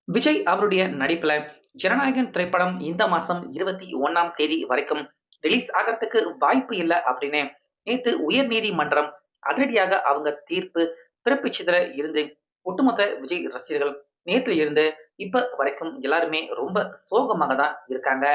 விஜய் அவருடைய நடிப்புல ஜனநாயகன் திரைப்படம் இந்த மாசம் 21ஆம் தேதி வரைக்கும் ரிலீஸ் ஆகறதுக்கு வாய்ப்பு இல்ல அப்படின்னு நேத்து உயர்நீதிமன்றம் அதிரடியாக அவங்க தீர்ப்பு பிறப்பிச்சதுல இருந்து ஒட்டுமொத்த விஜய் ரசிகர்கள் நேத்துல இருந்து இப்ப வரைக்கும் எல்லாருமே ரொம்ப சோகமாக தான் இருக்காங்க.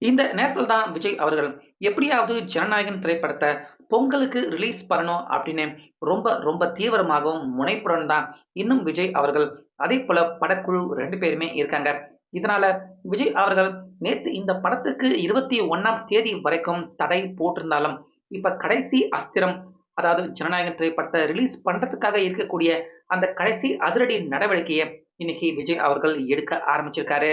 இந்த நேரத்துல தான் விஜய் அவர்கள் எப்படியாவது ஜனநாயகன் திரைப்படத்தை பொங்கலுக்கு ரிலீஸ் பண்ணணும் அப்படின்னு ரொம்ப ரொம்ப தீவிரமாகவும் முனைப்புடன் தான் இன்னும் விஜய் அவர்கள் அதே போல படக்குழு 2 பேருமே இருக்காங்க. இதனால விஜய் அவர்கள் நேத்து இந்த படத்துக்கு 21ஆம் தேதி வரைக்கும் தடை போட்டிருந்தாலும் இப்ப கடைசி அஸ்திரம், அதாவது ஜனநாயகன் திரைப்படத்தை ரிலீஸ் பண்றதுக்காக இருக்கக்கூடிய அந்த கடைசி அதிரடி நடவடிக்கையை இன்னைக்கு விஜய் அவர்கள் எடுக்க ஆரம்பிச்சிருக்காரு.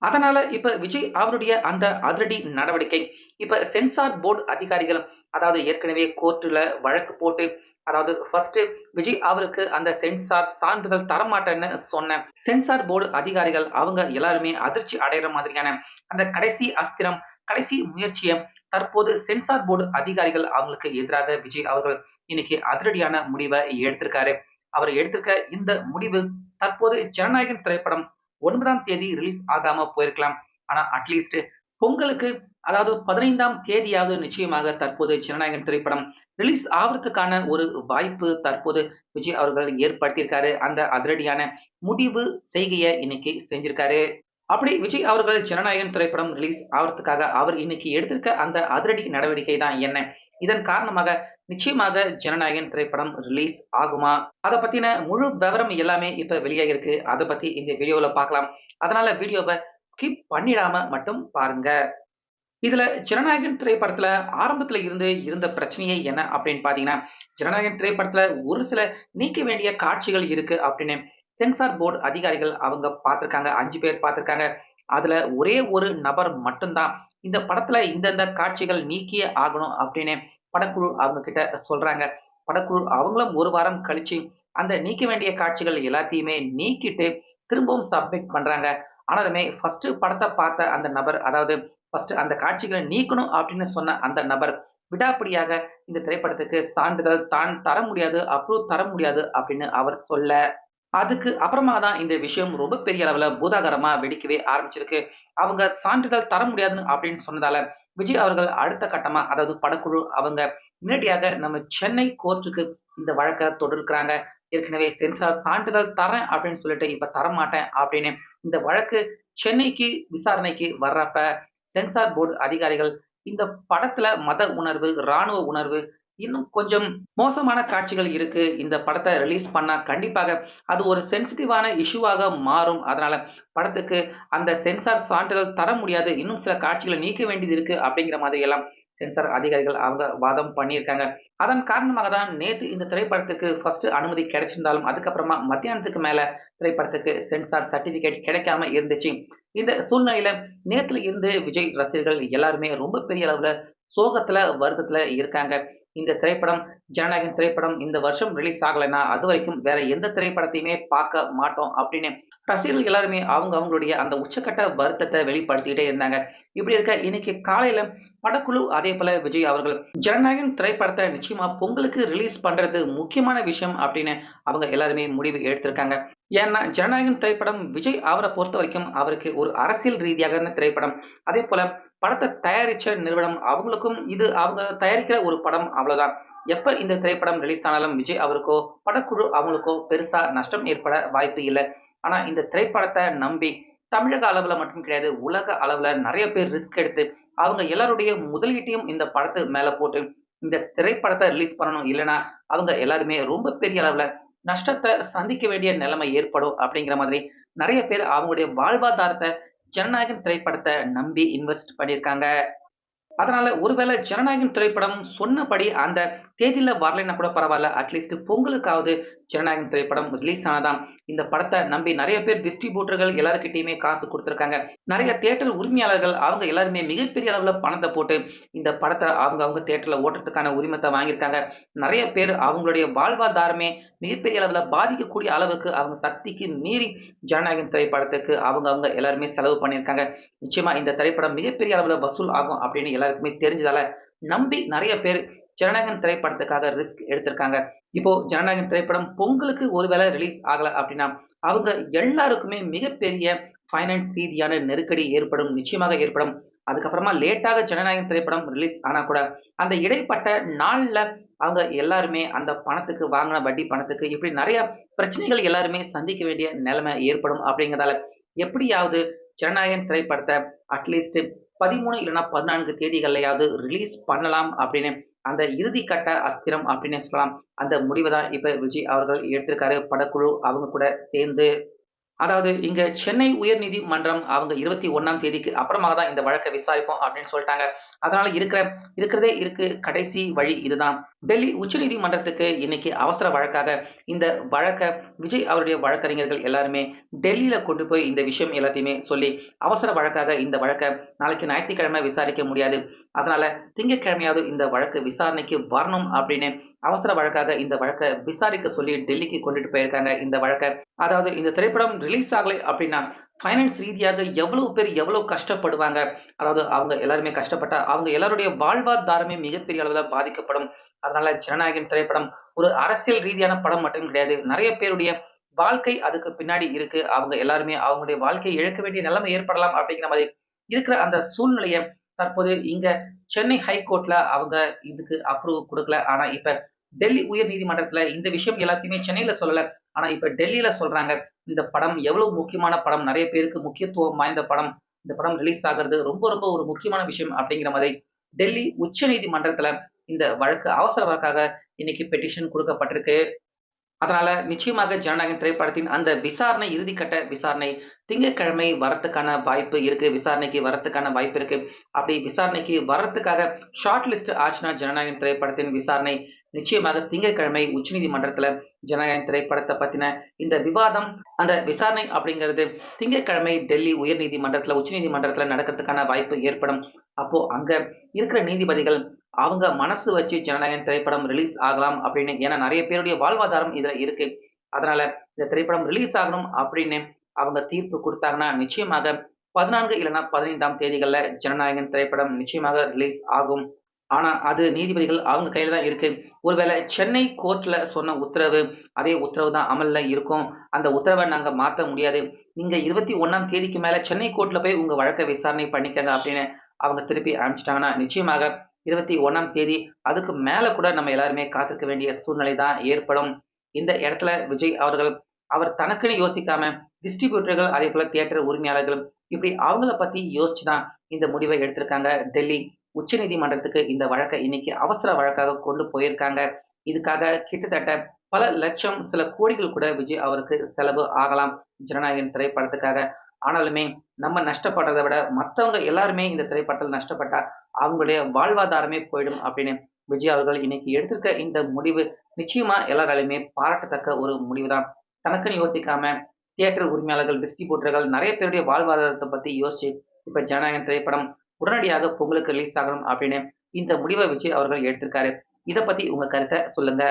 அதனால இப்ப விஜய் அவருடைய அந்த அதிரடி நடவடிக்கை இப்ப சென்சார் போர்டு அதிகாரிகள், அதாவது ஏற்கனவே கோர்ட்டுல வழக்கு போட்டு, அதாவது ஃபர்ஸ்ட் விஜய் அவருக்கு அந்த சென்சார் சான்றிதழ் தரமாட்டேன்னு சொன்ன சென்சார் போர்டு அதிகாரிகள் அவங்க எல்லாருமே அதிர்ச்சி அடைகிற மாதிரியான அந்த கடைசி அஸ்திரம், கடைசி முயற்சியை தற்போது சென்சார் போர்டு அதிகாரிகள் அவங்களுக்கு எதிராக விஜய் அவர்கள் இன்னைக்கு அதிரடியான முடிவை எடுத்திருக்காரு. அவர் எடுத்திருக்க இந்த முடிவு தற்போது ஜனநாயகன் திரைப்படம் 9ஆம் தேதி ரிலீஸ் ஆகாம போயிருக்கலாம். ஆனா அட்லீஸ்ட் பொங்கலுக்கு, அதாவது 15ஆம் தேதியாவது நிச்சயமாக தற்போது ஜனநாயகன் திரைப்படம் ரிலீஸ் ஆவறதுக்கான ஒரு வாய்ப்பு தற்போது விஜய் அவர்கள் ஏற்படுத்தியிருக்காரு. அந்த அதிரடியான முடிவு செய்கையை இன்னைக்கு செஞ்சிருக்காரு. அப்படி விஜய் அவர்கள் ஜனநாயகன் திரைப்படம் ரிலீஸ் ஆவறதுக்காக அவர் இன்னைக்கு எடுத்திருக்க அந்த அதிரடி நடவடிக்கை தான் என்ன? இதன் காரணமாக நிச்சயமாக ஜனநாயகன் திரைப்படம் ரிலீஸ் ஆகுமா? அத பத்தின முழு விவரம் எல்லாமே இப்ப வெளியாகிருக்கு. அத பத்தி இந்த வீடியோல பார்க்கலாம். அதனால வீடியோவ ஸ்கிப் பண்ணிடாம மட்டும் பாருங்க. இதுல ஜனநாயகன் திரைப்படத்துல ஆரம்பத்துல இருந்து இருந்த பிரச்சனையே என்ன அப்படின்னு பாத்தீங்கன்னா, ஜனநாயகன் திரைப்படத்துல ஒரு சில நீக்க வேண்டிய காட்சிகள் இருக்கு அப்படின்னு சென்சார் போர்டு அதிகாரிகள் அவங்க பார்த்திருக்காங்க. 5 பேர் பார்த்திருக்காங்க. அதுல ஒரே ஒரு நபர் மட்டும் தான் இந்த படத்துல இந்தந்த காட்சிகள் நீக்கியே ஆகணும் அப்படின்னு படக்குழு அவங்க கிட்ட சொல்றாங்க. படக்குழு அவங்களும் 1 வாரம் கழிச்சு அந்த நீக்க வேண்டிய காட்சிகள் எல்லாத்தையுமே நீக்கிட்டு திரும்பவும் சப்மிட் பண்றாங்க. ஆனாலுமே ஃபர்ஸ்ட் படத்த பார்த்த அந்த நபர், அதாவது ஃபர்ஸ்ட் அந்த காட்சிகளை நீக்கணும் அப்படின்னு சொன்ன அந்த நபர் விடாப்பிடியாக இந்த திரைப்படத்துக்கு சான்றிதழ் தான் தர முடியாது, அப்ரூவ் தர முடியாது அப்படின்னு அவர் சொல்ல, அதுக்கு அப்புறமா தான் இந்த விஷயம் ரொம்ப பெரிய அளவுல பூதாகரமா வெடிக்கவே ஆரம்பிச்சிருக்கு. அவங்க சான்றிதழ் தர முடியாதுன்னு அப்படின்னு சொன்னதால விஜய் அவர்கள் அடுத்த கட்டமா, அதாவது படக்குழு அவங்க நேரடியாக நம்ம சென்னை கோர்ட்டுக்கு இந்த வழக்க தொடர்கிறாங்க. ஏற்கனவே சென்சார் சான்றிதழ் தரேன் அப்படின்னு சொல்லிட்டு இப்ப தரமாட்டேன் அப்படின்னு இந்த வழக்கு சென்னைக்கு விசாரணைக்கு வர்றப்ப சென்சார் போர்டு அதிகாரிகள் இந்த படத்துல மத உணர்வு, ராணுவ உணர்வு, இன்னும் கொஞ்சம் மோசமான காட்சிகள் இருக்கு. இந்த படத்த ரிலீஸ் பண்ணா கண்டிப்பாக அது ஒரு சென்சிட்டிவான இஷ்யூவாக மாறும். அதனால படத்துக்கு அந்த சென்சார் சான்றிதழ் தர முடியாது. இன்னும் சில காட்சிகள நீக்க வேண்டியது இருக்கு அப்படிங்கிற மாதிரி எல்லாம் சென்சார் அதிகாரிகள் அவங்க வாதம் பண்ணியிருக்காங்க. அதன் காரணமாக தான் நேத்து இந்த திரைப்படத்துக்கு ஃபர்ஸ்ட் அனுமதி கிடைச்சிருந்தாலும், அதுக்கப்புறமா மத்தியானத்துக்கு மேல திரைப்படத்துக்கு சென்சார் சர்டிபிகேட் கிடைக்காம இருந்துச்சு. இந்த சூழ்நிலையில நேத்துல இருந்து விஜய் ரசிகர்கள் எல்லாருமே ரொம்ப பெரிய அளவுல சோகத்துல, வருத்தத்துல இருக்காங்க. இந்த திரைப்படம், ஜனநாயகன் திரைப்படம் இந்த வருஷம் ரிலீஸ் ஆகலைன்னா, அதுவரைக்கும் வேற எந்த திரைப்படத்தையுமே பார்க்க மாட்டோம் அப்படின்னு ரசிகர்கள் எல்லாருமே அவங்க அவங்களுடைய அந்த உச்சக்கட்ட வருத்தத்த வெளிப்படுத்திக்கிட்டே இருந்தாங்க. இப்படி இருக்க இன்னைக்கு காலையில படக்குழு அதே போல விஜய் அவர்கள் ஜனநாயகன் திரைப்படத்த நிச்சயமா பொங்கலுக்கு ரிலீஸ் பண்றது முக்கியமான விஷயம் அப்படின்னு அவங்க எல்லாருமே முடிவு எடுத்திருக்காங்க. ஏன்னா ஜனநாயகன் திரைப்படம் விஜய் அவர பொறுத்தவரைக்கும் அவருக்கு ஒரு அரசியல் ரீதியான திரைப்படம். அதே போல படத்த தயாரிச்ச நிறுவனம் அவங்களுக்கும் இது அவங்க தயாரிக்கிற ஒரு படம் அவ்வளவுதான். எப்ப இந்த திரைப்படம் ரிலீஸ் ஆனாலும் விஜய் அவருக்கோ, படக்குழு அவங்களுக்கோ பெருசா நஷ்டம் ஏற்பட வாய்ப்பு இல்ல. ஆனா இந்த திரைப்படத்த நம்பி தமிழக அளவுல மட்டும் கிடையாது, உலக அளவுல நெறைய பேர் ரிஸ்க் எடுத்து அவங்க எல்லாருடைய முதலீட்டையும் இந்த படத்து மேல போட்டு இந்த திரைப்படத்த ரிலீஸ் பண்ணணும். இல்லன்னா அவங்க எல்லாருமே ரொம்ப பெரிய அளவுல நஷ்டத்த சந்திக்க வேண்டிய நிலைமை ஏற்படும் அப்படிங்கிற மாதிரி நெறைய பேர் அவங்களுடைய வாழ்வாதாரத்த ஜனநாயகன் திரைப்படத்த நம்பி இன்வெஸ்ட் பண்ணியிருக்காங்க. அதனால ஒருவேளை ஜனநாயகன் திரைப்படம் சொன்னபடி அந்த தேதியில வரலைன்னா கூட பரவால்ல. அட்லீஸ்ட் பொங்கலுக்காவது ஜனநாயகன் திரைப்படம் ரிலீஸ் ஆனாதான் இந்த படத்த நம்பி நெறைய பேர் டிஸ்ட்ரிபியூட்டர்கள் எல்லார்கிட்டயுமே காசு குடுத்துருக்காங்க. நெறைய தியேட்டர் உரிமையாளர்கள் அவங்க எல்லாருமே மிகப்பெரிய அளவுல பணத்த போட்டு இந்த படத்த அவங்க அவங்க தியேட்டர்ல ஓட்டுறதுக்கான உரிமத்த வாங்கியிருக்காங்க. நெறைய பேர் அவங்களுடைய வாழ்வாதாரமே மிகப்பெரிய அளவுல பாதிக்கக்கூடிய அளவுக்கு அவங்க சக்திக்கு மீறி ஜனநாயகன் திரைப்படத்துக்கு அவங்க அவங்க எல்லாருமே செலவு பண்ணியிருக்காங்க. நிச்சயமா இந்த திரைப்படம் மிகப்பெரிய அளவுல வசூல் ஆகும் அப்படின்னு எல்லாருக்குமே தெரிஞ்சதால, நம்பி நெறைய பேர் ஜனநாயகன் திரைப்படத்துக்காக ரிஸ்க் எடுத்திருக்காங்க. இப்போ ஜனநாயகன் திரைப்படம் பொங்கலுக்கு ஒருவேளை ரிலீஸ் ஆகல அப்படின்னா, அவங்க எல்லாருக்குமே மிகப்பெரிய ஃபைனான்ஸ் ரீதியான நெருக்கடி ஏற்படும். நிச்சயமாக ஏற்படும். அதுக்கப்புறமா லேட்டாக ஜனநாயகன் திரைப்படம் ரிலீஸ் ஆனா கூட, அந்த இடைப்பட்ட நாள்ல அவங்க எல்லாருமே அந்த பணத்துக்கு வாங்குன வட்டி பணத்துக்கு இப்படி நெறைய பிரச்சனைகள் எல்லாருமே சந்திக்க வேண்டிய நிலைமை ஏற்படும் அப்படிங்கிறதால, எப்படியாவது ஜனநாயகன் திரைப்படத்த அட்லீஸ்ட் 13 இல்லன்னா 14 தேதிகள்லயாவது ரிலீஸ் பண்ணலாம் அப்படின்னு அந்த இறுதி கட்ட அஸ்திரம் அப்படின்னே சொல்லலாம். அந்த முடிவ தான் இப்ப விஜய் அவர்கள் எடுத்திருக்காரு. படக்குழு அவங்க கூட சேர்ந்து. அதாவது இங்க சென்னை உயர்நீதிமன்றம் அவங்க 21ஆம் தேதிக்கு அப்புறமா தான் இந்த வழக்க விசாரிப்போம் அப்படின்னு சொல்ட்டாங்க. அதனால இருக்கிறதே இருக்கு கடைசி வழி இதுதான். டெல்லி உச்சநீதிமன்றத்துக்கு இன்னைக்கு அவசர வழக்காக இந்த வழக்க விஜய் அவருடைய வழக்கறிஞர்கள் எல்லாருமே டெல்லியில கொண்டு போய் இந்த விஷயம் எல்லாத்தையுமே சொல்லி, அவசர வழக்காக இந்த வழக்க நாளைக்கு ஞாயிற்றுக்கிழமை விசாரிக்க முடியாது. அதனால திங்கட்கிழமையாவது இந்த வழக்கு விசாரணைக்கு வரணும் அப்படின்னு அவசர வழக்காக இந்த வழக்க விசாரிக்க சொல்லி டெல்லிக்கு கொண்டுட்டு போயிருக்காங்க இந்த வழக்க. அதாவது இந்த திரைப்படம் ரிலீஸ் ஆகலை அப்படின்னா, ஃபைனான்ஸ் ரீதியாக எவ்வளவு பேர் எவ்வளவு கஷ்டப்படுவாங்க. அதாவது அவங்க எல்லாருமே கஷ்டப்பட்டா, அவங்க எல்லாருடைய வாழ்வாதாரமே மிகப்பெரிய அளவுல பாதிக்கப்படும். அதனால ஜனநாயகன் திரைப்படம் ஒரு அரசியல் ரீதியான படம் மட்டும் கிடையாது. நெறைய பேருடைய வாழ்க்கை அதுக்கு பின்னாடி இருக்கு. அவங்க எல்லாருமே அவங்களுடைய வாழ்க்கையை இழக்க வேண்டிய நிலைமை ஏற்படலாம் அப்படிங்கிற மாதிரி இருக்கிற அந்த சூழ்நிலைய தற்போது இங்க சென்னை ஹைகோர்ட்ல அவங்க இதுக்கு அப்ரூவ் குடுக்கல. ஆனா இப்ப டெல்லி உயர் நீதிமன்றத்துல இந்த விஷயம் எல்லாத்தையுமே சென்னையில சொல்லல. ஆனா இப்ப டெல்லியில சொல்றாங்க. இந்த படம் எவ்வளவு முக்கியமான படம். நெறைய பேருக்கு முக்கியத்துவம் வாய்ந்த படம். இந்த படம் ரிலீஸ் ஆகுறது ரொம்ப ரொம்ப ஒரு முக்கியமான விஷயம் அப்படிங்கிற மாதிரி டெல்லி உச்சநீதிமன்றத்துல இந்த வழக்கு அவசர வழக்காக இன்னைக்கு பெட்டிஷன் குடுக்கப்பட்டிருக்கு. அதனால நிச்சயமாக ஜனநாயகன் திரைப்படத்தின் அந்த விசாரணை இறுதிக்கட்ட விசாரணை திங்கட்கிழமை வரத்துக்கான வாய்ப்பு இருக்கு. விசாரணைக்கு வரத்துக்கான வாய்ப்பு இருக்கு. அப்படி விசாரணைக்கு வர்றதுக்காக ஷார்ட் லிஸ்ட் ஆச்சுன்னா ஜனநாயகன் திரைப்படத்தின் விசாரணை நிச்சயமாக திங்கட்கிழமை உச்சநீதிமன்றத்துல ஜனநாயகன் திரைப்படத்த பத்தின இந்த விவாதம், அந்த விசாரணை அப்படிங்கிறது திங்கட்கிழமை டெல்லி உயர்நீதிமன்றத்துல உச்சநீதிமன்றத்துல நடக்கிறதுக்கான வாய்ப்பு ஏற்படும். அப்போ அங்க இருக்கிற நீதிபதிகள் அவங்க மனசு வச்சு ஜனநாயகன் திரைப்படம் ரிலீஸ் ஆகலாம் அப்படின்னு. ஏன்னா நெறைய பேருடைய வாழ்வாதாரம் இதுல இருக்கு. அதனால இந்த திரைப்படம் ரிலீஸ் ஆகணும் அப்படின்னு அவங்க தீர்ப்பு குடுத்தாங்கன்னா, நிச்சயமாக 14 இல்லன்னா 15ஆம் தேதிகள்ல ஜனநாயகன் திரைப்படம் நிச்சயமாக ரிலீஸ் ஆகும். ஆனா, அது நீதிபதிகள் அவங்க கையில தான் இருக்கு. ஒருவேளை சென்னை கோர்ட்ல சொன்ன உத்தரவு, அதே உத்தரவு தான் அமல்ல இருக்கும். அந்த உத்தரவ நாங்க மாத்த முடியாது. நீங்க 21ஆம் தேதிக்கு மேல சென்னை கோர்ட்ல போய் உங்க வழக்க விசாரணை பண்ணிக்கங்க அப்படின்னு அவங்க திருப்பி அனுப்பிச்சுட்டாங்கன்னா, நிச்சயமாக 21ஆம் தேதி அதுக்கு மேல கூட நம்ம எல்லாருமே காத்திருக்க வேண்டிய சூழ்நிலை தான் ஏற்படும். இந்த இடத்துல விஜய் அவர்கள் அவர் தனக்குன்னு யோசிக்காம டிஸ்ட்ரிபியூட்டர்கள் அதேபோல தியேட்டர் உரிமையாளர்கள் இப்படி அவங்கள பத்தி யோசிச்சு தான் இந்த முடிவை எடுத்திருக்காங்க. டெல்லி உச்சநீதிமன்றத்துக்கு இந்த வழக்க இன்னைக்கு அவசர வழக்காக கொண்டு போயிருக்காங்க. இதுக்காக கிட்டத்தட்ட பல லட்சம், சில கோடிகள் கூட விஜய் அவருக்கு செலவு ஆகலாம். ஜனநாயகன் திரைப்படத்துக்காக. ஆனாலுமே நம்ம நஷ்டப்படுறத விட மத்தவங்க எல்லாருமே இந்த திரைப்படத்துல நஷ்டப்பட்டா அவங்களுடைய வாழ்வாதாரமே போயிடும் அப்படின்னு விஜய் அவர்கள் இன்னைக்கு எடுத்திருக்க இந்த முடிவு நிச்சயமா எல்லாராலையுமே பாராட்டத்தக்க ஒரு முடிவுதான். தனக்குன்னு யோசிக்காம தியேட்டர் உரிமையாளர்கள், டிஸ்ட்ரிபியூட்டர்கள் நெறைய பேருடைய வாழ்வாதாரத்த பத்தி யோசிச்சு, இப்ப ஜனநாயகன் திரைப்படம் உடனடியாக பொங்கலுக்கு ரிலீஸ் ஆகணும் அப்படின்னு இந்த முடிவ விஜய் அவர்கள் எடுத்திருக்காரு. இத பத்தி உங்க கருத்த சொல்லுங்க.